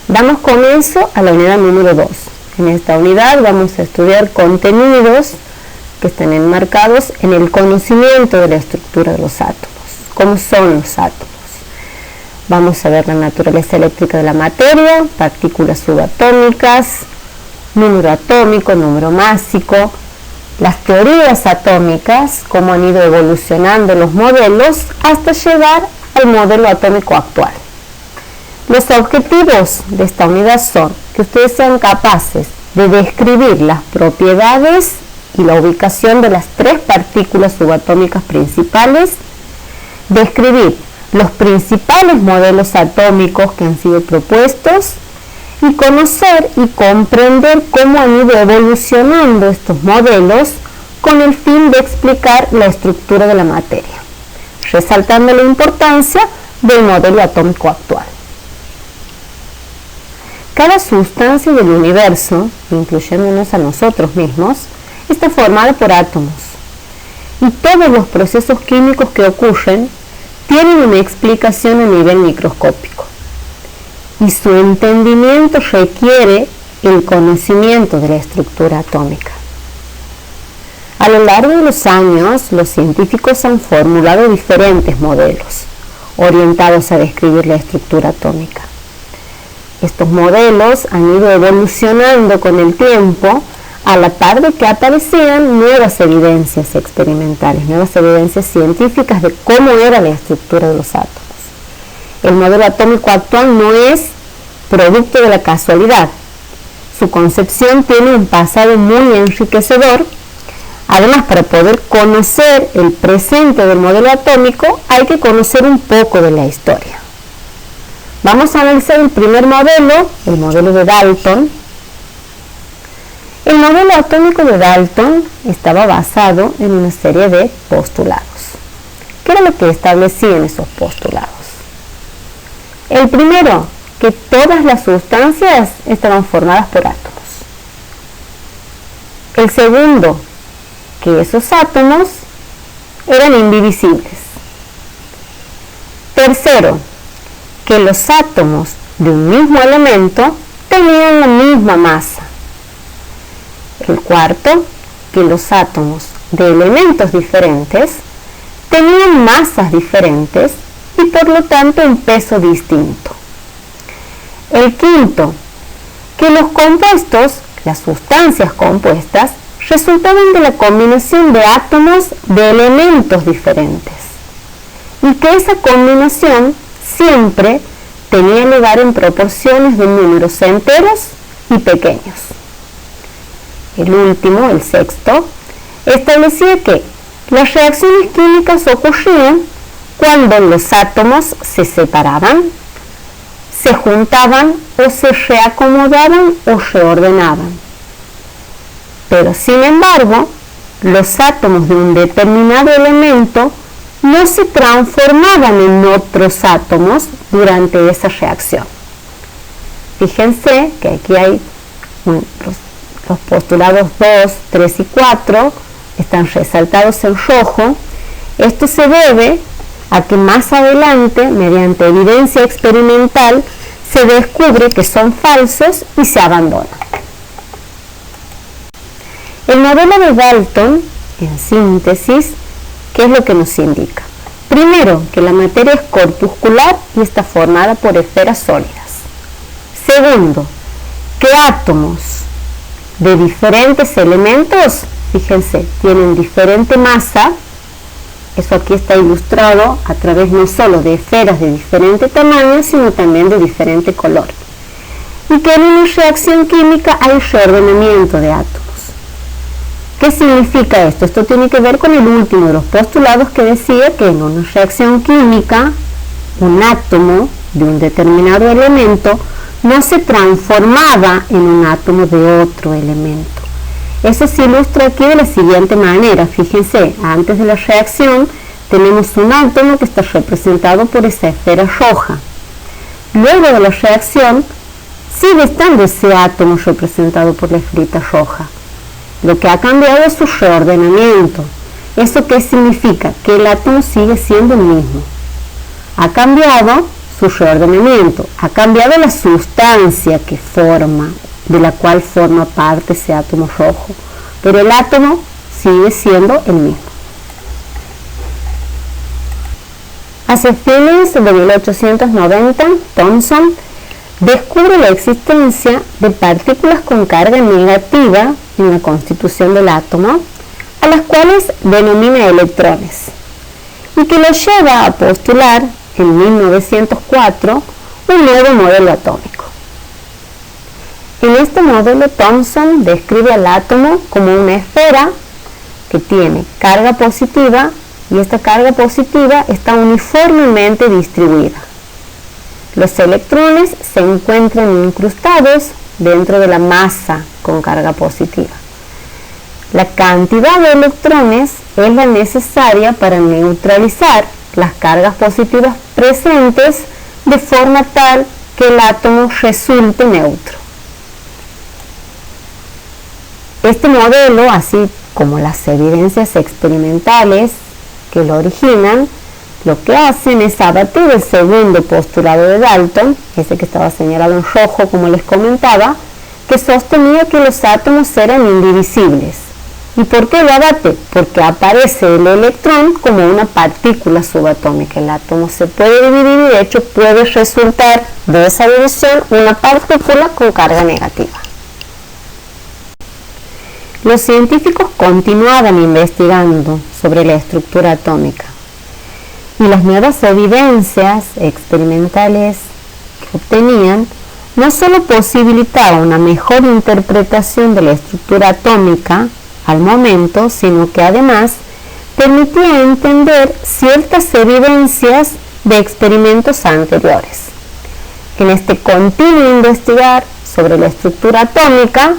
Damos comienzo a la unidad número 2. En esta unidad vamos a estudiar contenidos que están enmarcados en el conocimiento de la estructura de los átomos. ¿Cómo son los átomos? Vamos a ver la naturaleza eléctrica de la materia, partículas subatómicas, número atómico, número másico, las teorías atómicas, cómo han ido evolucionando los modelos hasta llegar al modelo atómico actual. Los objetivos de esta unidad son que ustedes sean capaces de describir las propiedades y la ubicación de las 3 partículas subatómicas principales, describir los principales modelos atómicos que han sido propuestos y conocer y comprender cómo han ido evolucionando estos modelos con el fin de explicar la estructura de la materia, resaltando la importancia del modelo atómico actual. Cada sustancia del universo, incluyéndonos a nosotros mismos, está formada por átomos y todos los procesos químicos que ocurren tienen una explicación a nivel microscópico y su entendimiento requiere el conocimiento de la estructura atómica. A lo largo de los años, los científicos han formulado diferentes modelos orientados a describir la estructura atómica. Estos modelos han ido evolucionando con el tiempo a la par de que aparecían nuevas evidencias experimentales, nuevas evidencias científicas de cómo era la estructura de los átomos. El modelo atómico actual no es producto de la casualidad. Su concepción tiene un pasado muy enriquecedor. Además, para poder conocer el presente del modelo atómico, hay que conocer un poco de la historia. Vamos a analizar el primer modelo, el modelo de Dalton. El modelo atómico de Dalton estaba basado en una serie de postulados. ¿Qué era lo que establecían esos postulados? El primero, que todas las sustancias estaban formadas por átomos. El segundo, que esos átomos eran indivisibles. Tercero, que los átomos de un mismo elemento tenían la misma masa. El cuarto, que los átomos de elementos diferentes tenían masas diferentes y por lo tanto un peso distinto. El quinto, que los compuestos, las sustancias compuestas, resultaban de la combinación de átomos de elementos diferentes y que esa combinación siempre tenía lugar en proporciones de números enteros y pequeños. El último, el sexto, establecía que las reacciones químicas ocurrían cuando los átomos se separaban, se juntaban o se reacomodaban o reordenaban. Pero sin embargo, los átomos de un determinado elemento no se transformaban en otros átomos durante esa reacción. Fíjense que aquí hay los postulados 2, 3 y 4, están resaltados en rojo. Esto se debe a que más adelante, mediante evidencia experimental, se descubre que son falsos y se abandonan. El modelo de Dalton, en síntesis, ¿qué es lo que nos indica? Primero, que la materia es corpuscular y está formada por esferas sólidas. Segundo, que átomos de diferentes elementos, fíjense, tienen diferente masa. Eso aquí está ilustrado a través no solo de esferas de diferente tamaño, sino también de diferente color. Y que en una reacción química hay reordenamiento de átomos. ¿Qué significa esto? Esto tiene que ver con el último de los postulados que decía que en una reacción química, un átomo de un determinado elemento no se transformaba en un átomo de otro elemento. Eso se ilustra aquí de la siguiente manera. Fíjense, antes de la reacción tenemos un átomo que está representado por esa esfera roja. Luego de la reacción sigue estando ese átomo representado por la esferita roja. Lo que ha cambiado es su reordenamiento. ¿Eso qué significa? Que el átomo sigue siendo el mismo. Ha cambiado su reordenamiento, ha cambiado la sustancia que forma, de la cual forma parte ese átomo rojo, pero el átomo sigue siendo el mismo. Hacia fines de 1890, Thomson descubre la existencia de partículas con carga negativa en la constitución del átomo, a las cuales denomina electrones, y que lo lleva a postular en 1904 un nuevo modelo atómico. En este modelo, Thomson describe al átomo como una esfera que tiene carga positiva, y esta carga positiva está uniformemente distribuida. Los electrones se encuentran incrustados dentro de la masa con carga positiva. La cantidad de electrones es la necesaria para neutralizar las cargas positivas presentes de forma tal que el átomo resulte neutro. Este modelo, así como las evidencias experimentales que lo originan, lo que hacen es abatir el segundo postulado de Dalton, ese que estaba señalado en rojo como les comentaba, que sostenía que los átomos eran indivisibles. ¿Y por qué lo abate? Porque aparece el electrón como una partícula subatómica. El átomo se puede dividir y de hecho puede resultar de esa división una partícula con carga negativa. Los científicos continuaban investigando sobre la estructura atómica y las nuevas evidencias experimentales que obtenían no solo posibilitaban una mejor interpretación de la estructura atómica al momento, sino que además permitía entender ciertas evidencias de experimentos anteriores. En este continuo investigar sobre la estructura atómica,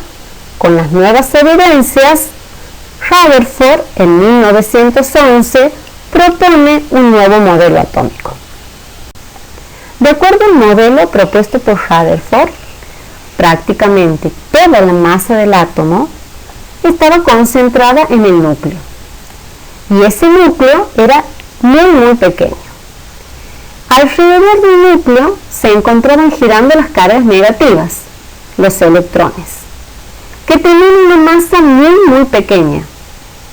con las nuevas evidencias, Rutherford en 1911 propone un nuevo modelo atómico. De acuerdo al modelo propuesto por Rutherford, prácticamente toda la masa del átomo estaba concentrada en el núcleo, y ese núcleo era muy pequeño. Alrededor del núcleo se encontraban girando las cargas negativas, los electrones, que tenían una masa muy pequeña.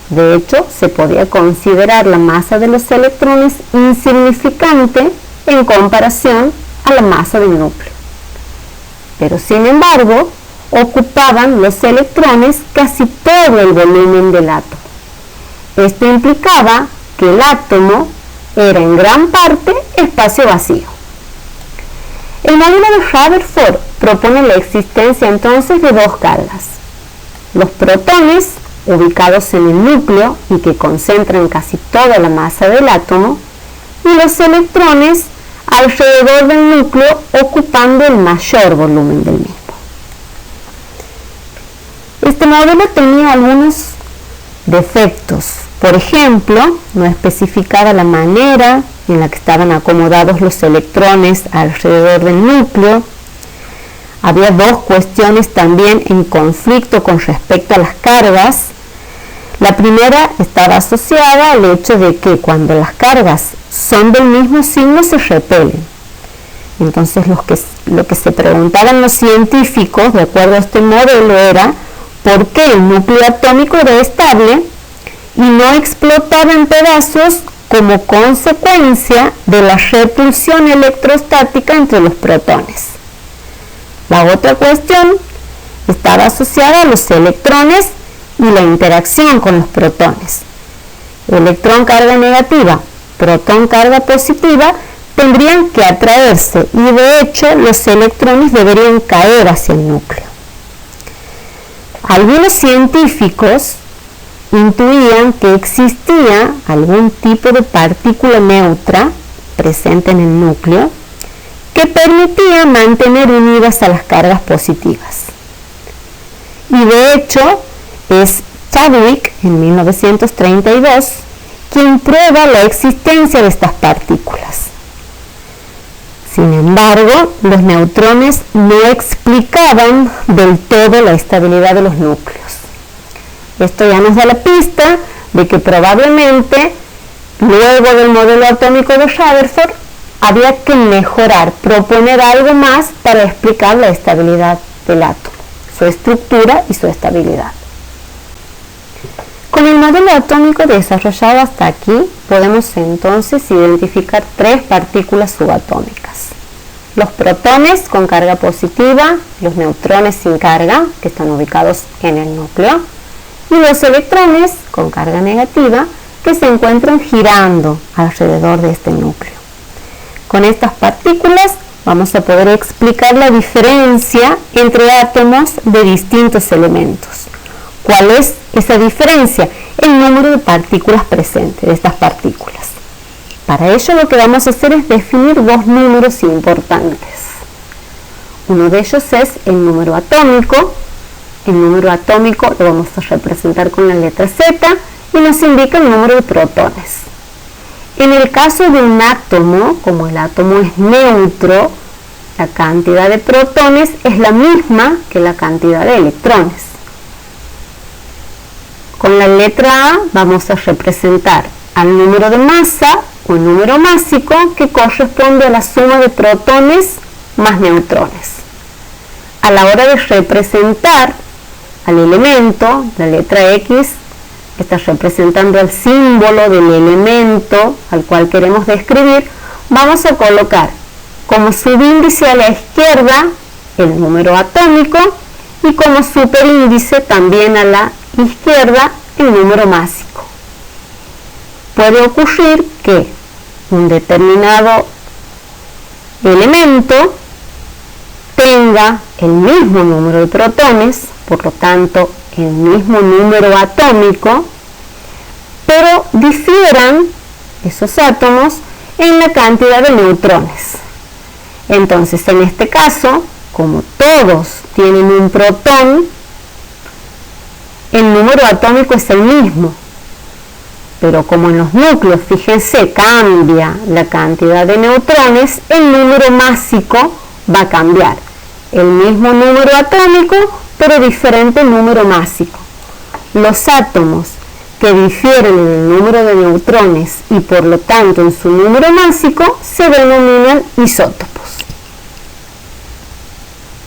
De hecho, se podía considerar la masa de los electrones insignificante en comparación a la masa del núcleo. Pero sin embargo, ocupaban los electrones casi todo el volumen del átomo. Esto implicaba que el átomo era en gran parte espacio vacío. El modelo de Rutherford propone la existencia entonces de dos cargas: los protones, ubicados en el núcleo y que concentran casi toda la masa del átomo, y los electrones alrededor del núcleo ocupando el mayor volumen del mismo. Este modelo tenía algunos defectos. Por ejemplo, no especificaba la manera en la que estaban acomodados los electrones alrededor del núcleo. Había dos cuestiones también en conflicto con respecto a las cargas. La primera estaba asociada al hecho de que cuando las cargas son del mismo signo se repelen. Entonces lo que se preguntaban los científicos, de acuerdo a este modelo, era por qué el núcleo atómico era estable y no explotaba en pedazos como consecuencia de la repulsión electrostática entre los protones. La otra cuestión estaba asociada a los electrones y la interacción con los protones. Electrón carga negativa, protón carga positiva tendrían que atraerse y de hecho los electrones deberían caer hacia el núcleo. Algunos científicos intuían que existía algún tipo de partícula neutra presente en el núcleo que permitía mantener unidas a las cargas positivas. Y de hecho es Chadwick en 1932 quien prueba la existencia de estas partículas. Sin embargo, los neutrones no explicaban del todo la estabilidad de los núcleos. Esto ya nos da la pista de que probablemente, luego del modelo atómico de Rutherford, había que mejorar, proponer algo más para explicar la estabilidad del átomo, su estructura y su estabilidad. Con el modelo atómico desarrollado hasta aquí, podemos entonces identificar 3 partículas subatómicas. Los protones con carga positiva, los neutrones sin carga, que están ubicados en el núcleo, y los electrones con carga negativa, que se encuentran girando alrededor de este núcleo. Con estas partículas vamos a poder explicar la diferencia entre átomos de distintos elementos. ¿Cuál es esa diferencia? El número de partículas presentes de estas partículas. Para ello lo que vamos a hacer es definir 2 números importantes. Uno de ellos es el número atómico. El número atómico lo vamos a representar con la letra Z y nos indica el número de protones. En el caso de un átomo, como el átomo es neutro, la cantidad de protones es la misma que la cantidad de electrones. Con la letra A vamos a representar al número de masa o el número másico, que corresponde a la suma de protones más neutrones. A la hora de representar al elemento, la letra X está representando el símbolo del elemento al cual queremos describir, vamos a colocar como subíndice a la izquierda el número atómico y como superíndice también a la izquierda el número másico. Puede ocurrir que un determinado elemento tenga el mismo número de protones, por lo tanto el mismo número atómico, pero difieran esos átomos en la cantidad de neutrones. Entonces, en este caso, como todos tienen un protón, el número atómico es el mismo, pero como en los núcleos, fíjense, cambia la cantidad de neutrones, el número másico va a cambiar. El mismo número atómico, pero diferente número másico. Los átomos que difieren en el número de neutrones y por lo tanto en su número másico se denominan isótopos.